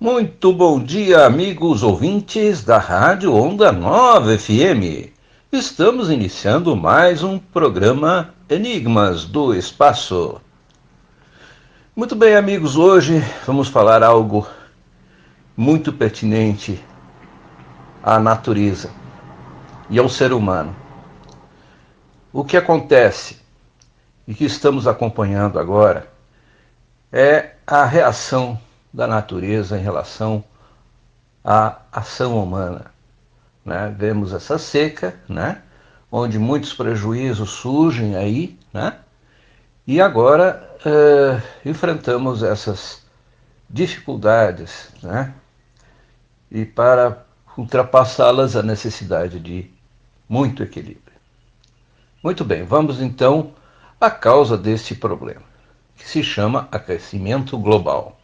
Muito bom dia, amigos ouvintes da Rádio Onda Nova FM. Estamos iniciando mais um programa Enigmas do Espaço. Muito bem, amigos, hoje vamos falar algo muito pertinente à natureza e ao ser humano. O que acontece e que estamos acompanhando agora é a reação da natureza em relação à ação humana. Vemos essa seca, onde muitos prejuízos surgem aí, e agora enfrentamos essas dificuldades, e para ultrapassá-las a necessidade de muito equilíbrio. Muito bem, vamos então à causa deste problema, que se chama aquecimento global.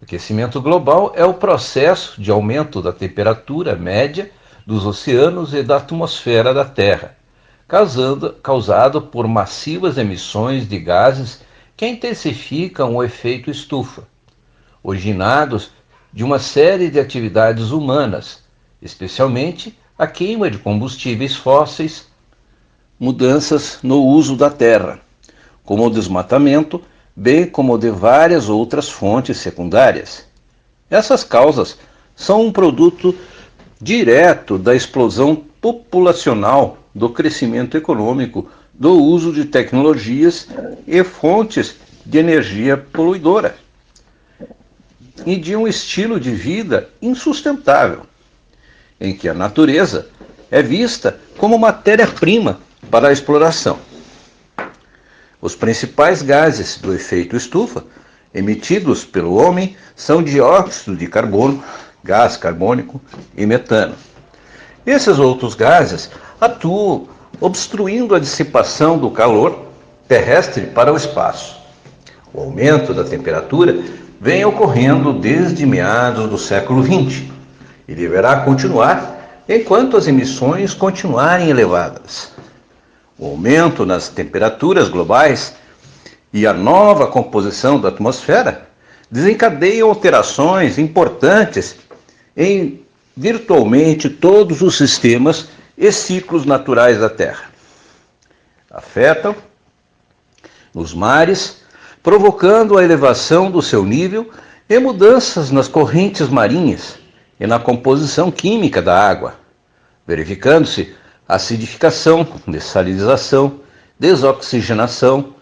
Aquecimento global é o processo de aumento da temperatura média dos oceanos e da atmosfera da Terra, causado por massivas emissões de gases que intensificam o efeito estufa, originados de uma série de atividades humanas, especialmente a queima de combustíveis fósseis, mudanças no uso da terra, como o desmatamento, bem como de várias outras fontes secundárias. Essas causas são um produto direto da explosão populacional, do crescimento econômico, do uso de tecnologias e fontes de energia poluidora, e de um estilo de vida insustentável, em que a natureza é vista como matéria-prima para a exploração. Os principais gases do efeito estufa emitidos pelo homem são dióxido de carbono, gás carbônico e metano. Esses outros gases atuam obstruindo a dissipação do calor terrestre para o espaço. O aumento da temperatura vem ocorrendo desde meados do século XX e deverá continuar enquanto as emissões continuarem elevadas. O aumento nas temperaturas globais e a nova composição da atmosfera desencadeiam alterações importantes em virtualmente todos os sistemas e ciclos naturais da Terra. Afetam os mares, provocando a elevação do seu nível e mudanças nas correntes marinhas e na composição química da água, verificando-se acidificação, dessalinização, desoxigenação,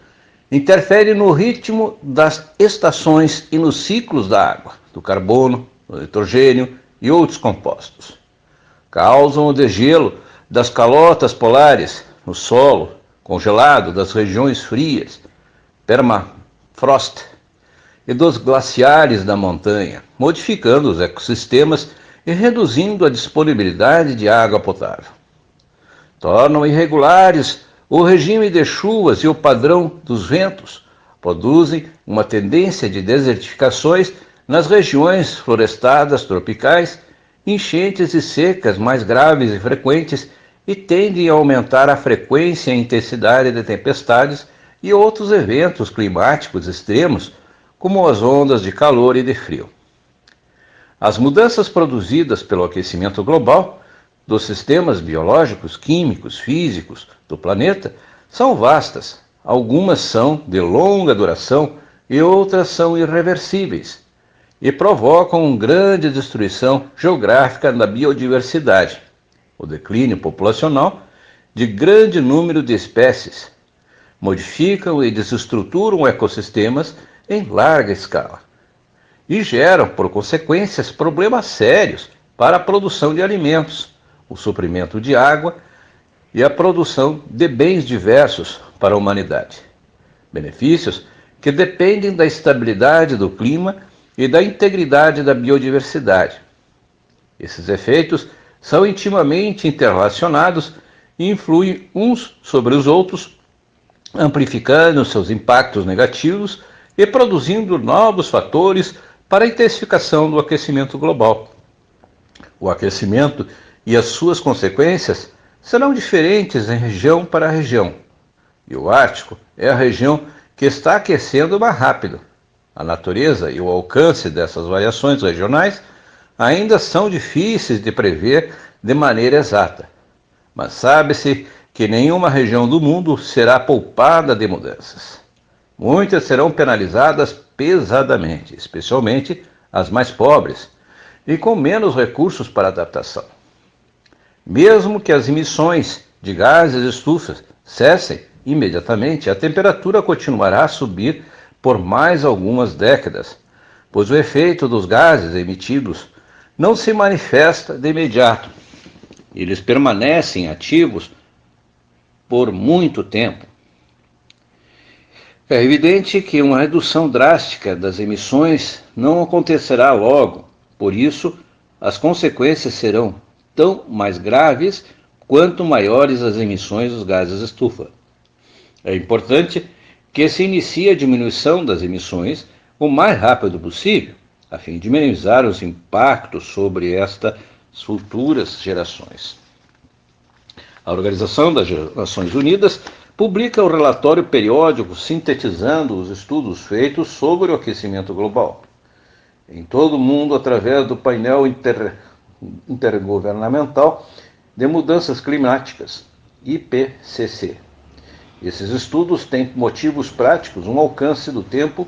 interfere no ritmo das estações e nos ciclos da água, do carbono, do nitrogênio e outros compostos. Causam o degelo das calotas polares no solo congelado das regiões frias, permafrost, e dos glaciares da montanha, modificando os ecossistemas e reduzindo a disponibilidade de água potável. Tornam irregulares o regime de chuvas e o padrão dos ventos, produzem uma tendência de desertificações nas regiões florestadas tropicais, enchentes e secas mais graves e frequentes, e tendem a aumentar a frequência e a intensidade de tempestades e outros eventos climáticos extremos, como as ondas de calor e de frio. As mudanças produzidas pelo aquecimento global dos sistemas biológicos, químicos, físicos do planeta são vastas. Algumas são de longa duração e outras são irreversíveis e provocam grande destruição geográfica da biodiversidade, o declínio populacional de grande número de espécies, modificam e desestruturam ecossistemas em larga escala e geram, por consequências, problemas sérios para a produção de alimentos, o suprimento de água e a produção de bens diversos para a humanidade. Benefícios que dependem da estabilidade do clima e da integridade da biodiversidade. Esses efeitos são intimamente interrelacionados e influem uns sobre os outros, amplificando seus impactos negativos e produzindo novos fatores para a intensificação do aquecimento global. O aquecimento e as suas consequências serão diferentes em região para região. E o Ártico é a região que está aquecendo mais rápido. A natureza e o alcance dessas variações regionais ainda são difíceis de prever de maneira exata, mas sabe-se que nenhuma região do mundo será poupada de mudanças. Muitas serão penalizadas pesadamente, especialmente as mais pobres e com menos recursos para adaptação. Mesmo que as emissões de gases estufas cessem imediatamente, a temperatura continuará a subir por mais algumas décadas, pois o efeito dos gases emitidos não se manifesta de imediato. Eles permanecem ativos por muito tempo. É evidente que uma redução drástica das emissões não acontecerá logo, por isso, as consequências serão tão mais graves quanto maiores as emissões dos gases estufa. É importante que se inicie a diminuição das emissões o mais rápido possível, a fim de minimizar os impactos sobre estas futuras gerações. A Organização das Nações Unidas publica o relatório periódico sintetizando os estudos feitos sobre o aquecimento global. Em todo o mundo, através do painel intergovernamental de mudanças climáticas, IPCC. Esses estudos têm motivos práticos, um alcance do tempo.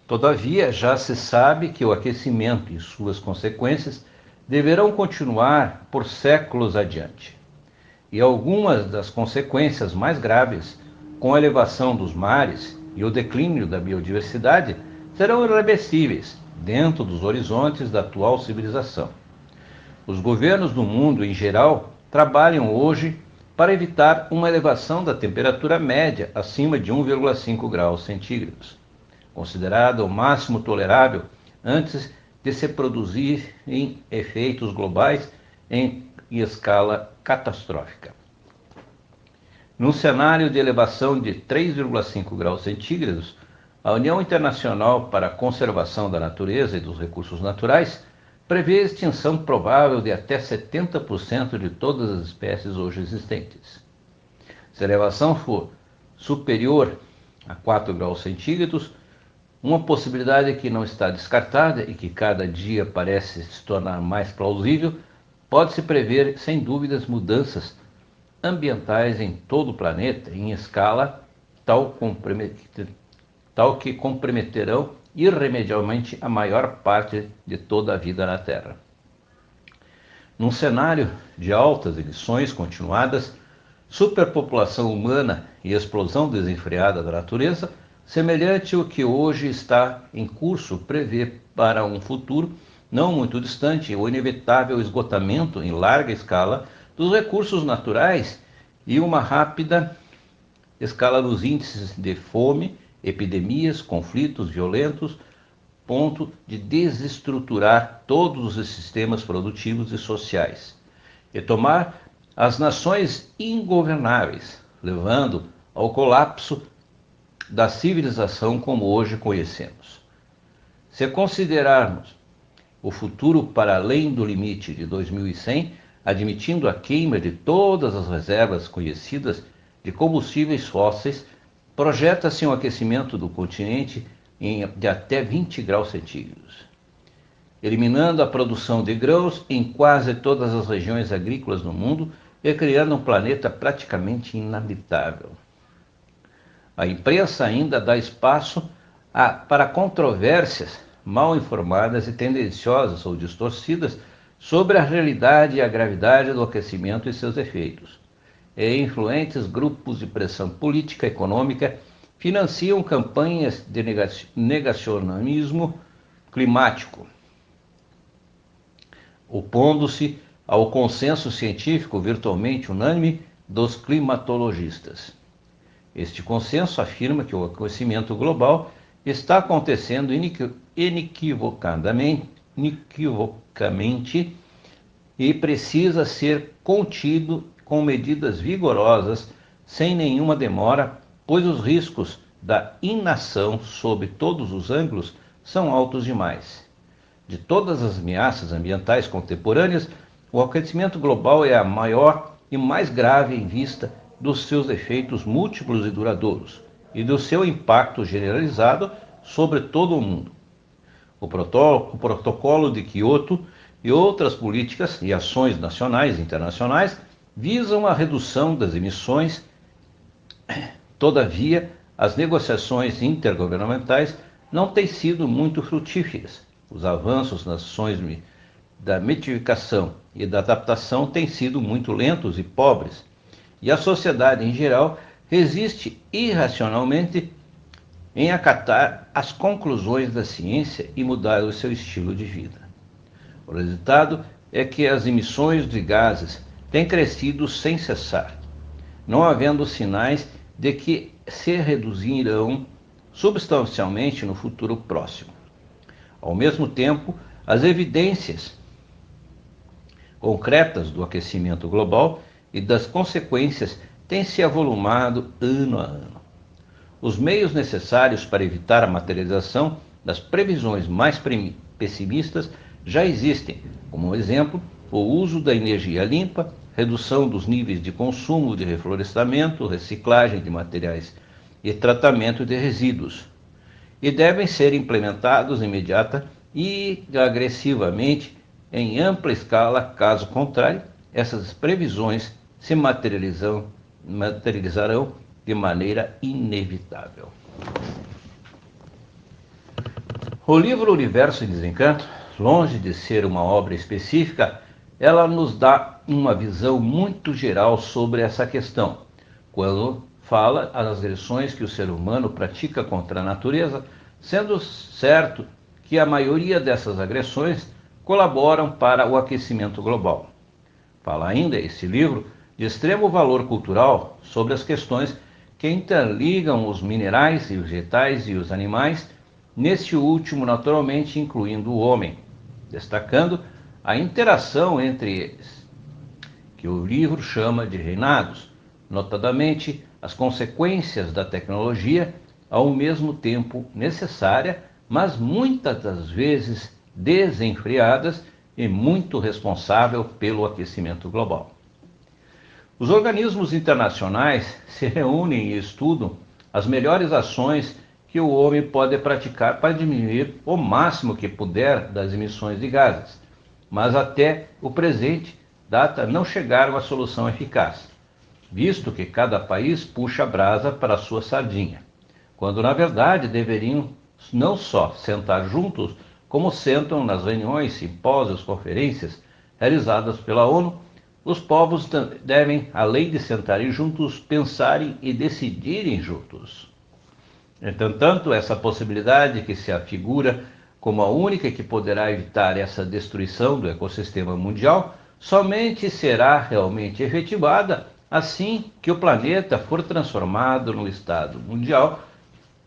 Todavia, já se sabe que o aquecimento e suas consequências deverão continuar por séculos adiante. E algumas das consequências mais graves, com a elevação dos mares e o declínio da biodiversidade, serão irreversíveis dentro dos horizontes da atual civilização. Os governos do mundo, em geral, trabalham hoje para evitar uma elevação da temperatura média acima de 1,5 graus centígrados, considerado o máximo tolerável antes de se produzirem efeitos globais em escala catastrófica. Num cenário de elevação de 3,5 graus centígrados, a União Internacional para a Conservação da Natureza e dos Recursos Naturais prevê a extinção provável de até 70% de todas as espécies hoje existentes. Se a elevação for superior a 4 graus centígrados, uma possibilidade que não está descartada e que cada dia parece se tornar mais plausível, pode-se prever, sem dúvidas, mudanças ambientais em todo o planeta em escala tal que comprometerão irremediavelmente a maior parte de toda a vida na Terra. Num cenário de altas emissões continuadas, superpopulação humana e explosão desenfreada da natureza, semelhante ao que hoje está em curso, prevê para um futuro não muito distante o inevitável esgotamento em larga escala dos recursos naturais e uma rápida escala dos índices de fome, epidemias, conflitos violentos, ponto de desestruturar todos os sistemas produtivos e sociais, e tomar as nações ingovernáveis, levando ao colapso da civilização como hoje conhecemos. Se considerarmos o futuro para além do limite de 2100, admitindo a queima de todas as reservas conhecidas de combustíveis fósseis, projeta-se um aquecimento do continente de até 20 graus centígrados, eliminando a produção de grãos em quase todas as regiões agrícolas do mundo e criando um planeta praticamente inabitável. A imprensa ainda dá espaço para controvérsias mal informadas e tendenciosas ou distorcidas sobre a realidade e a gravidade do aquecimento e seus efeitos. E influentes grupos de pressão política e econômica financiam campanhas de negacionismo climático, opondo-se ao consenso científico virtualmente unânime dos climatologistas. Este consenso afirma que o aquecimento global está acontecendo inequivocamente e precisa ser contido com medidas vigorosas, sem nenhuma demora, pois os riscos da inação sob todos os ângulos são altos demais. De todas as ameaças ambientais contemporâneas, o aquecimento global é a maior e mais grave em vista dos seus efeitos múltiplos e duradouros, e do seu impacto generalizado sobre todo o mundo. O protocolo de Quioto e outras políticas e ações nacionais e internacionais visam a redução das emissões. Todavia, as negociações intergovernamentais não têm sido muito frutíferas. Os avanços nas ações da mitigação e da adaptação têm sido muito lentos e pobres, e a sociedade em geral resiste irracionalmente em acatar as conclusões da ciência e mudar o seu estilo de vida. O resultado é que as emissões de gases têm crescido sem cessar, não havendo sinais de que se reduzirão substancialmente no futuro próximo. Ao mesmo tempo, as evidências concretas do aquecimento global e das consequências têm se avolumado ano a ano. Os meios necessários para evitar a materialização das previsões mais pessimistas já existem, como exemplo, o uso da energia limpa, redução dos níveis de consumo de reflorestamento, reciclagem de materiais e tratamento de resíduos, e devem ser implementados imediata e agressivamente em ampla escala. Caso contrário, essas previsões se materializarão de maneira inevitável. O livro Universo em Desencanto, longe de ser uma obra específica, ela nos dá uma visão muito geral sobre essa questão, quando fala as agressões que o ser humano pratica contra a natureza, sendo certo que a maioria dessas agressões colaboram para o aquecimento global. Fala ainda esse livro de extremo valor cultural sobre as questões que interligam os minerais e vegetais e os animais, neste último naturalmente incluindo o homem, destacando a interação entre eles, que o livro chama de reinados, notadamente as consequências da tecnologia, ao mesmo tempo necessária, mas muitas das vezes desenfreadas e muito responsável pelo aquecimento global. Os organismos internacionais se reúnem e estudam as melhores ações que o homem pode praticar para diminuir o máximo que puder das emissões de gases, mas até o presente data não chegaram à solução eficaz, visto que cada país puxa a brasa para a sua sardinha, quando na verdade deveriam não só sentar juntos, como sentam nas reuniões, simpósios, conferências realizadas pela ONU. Os povos devem, além de sentarem juntos, pensarem e decidirem juntos. Entretanto, essa possibilidade que se afigura como a única que poderá evitar essa destruição do ecossistema mundial, somente será realmente efetivada assim que o planeta for transformado num estado mundial,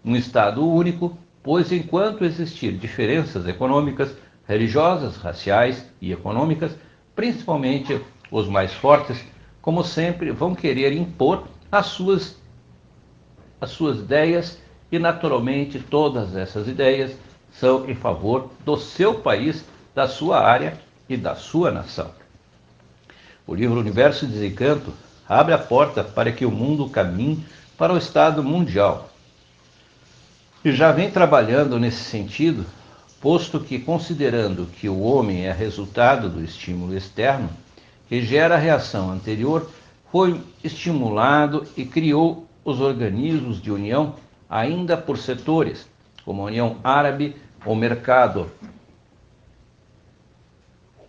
um estado único, pois enquanto existir diferenças econômicas, religiosas, raciais e econômicas, principalmente os mais fortes, como sempre, vão querer impor as suas ideias, e naturalmente todas essas ideias são em favor do seu país, da sua área e da sua nação. O livro Universo em Desencanto abre a porta para que o mundo caminhe para o estado mundial, e já vem trabalhando nesse sentido, posto que, considerando que o homem é resultado do estímulo externo que gera a reação anterior, foi estimulado e criou os organismos de união ainda por setores, como a União Árabe, o Mercado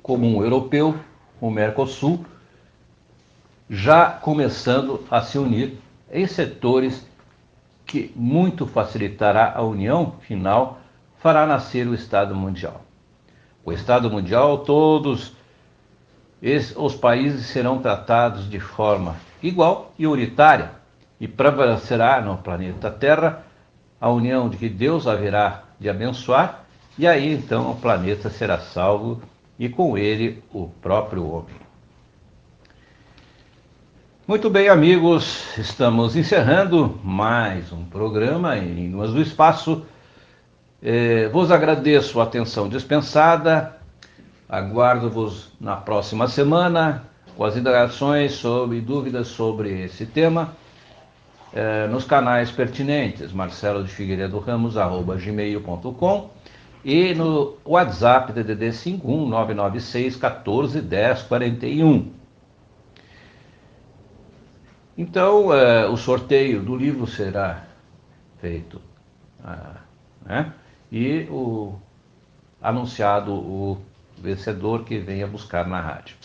Comum Europeu, o Mercosul, já começando a se unir em setores que muito facilitará a união final, fará nascer o Estado Mundial. O Estado Mundial, todos os países serão tratados de forma igual e unitária, e prevalecerá no planeta Terra a união de que Deus haverá de abençoar, e aí então o planeta será salvo e com ele o próprio homem. Muito bem, amigos, estamos encerrando mais um programa em Enigmas do Espaço. Vos agradeço a atenção dispensada, aguardo-vos na próxima semana com as indagações e dúvidas sobre esse tema. nos canais pertinentes, Marcelo de Figueiredo Ramos, @gmail.com, e no WhatsApp DDD 51996 14 10 41. Então, o sorteio do livro será feito, né? E anunciado o vencedor que venha buscar na rádio.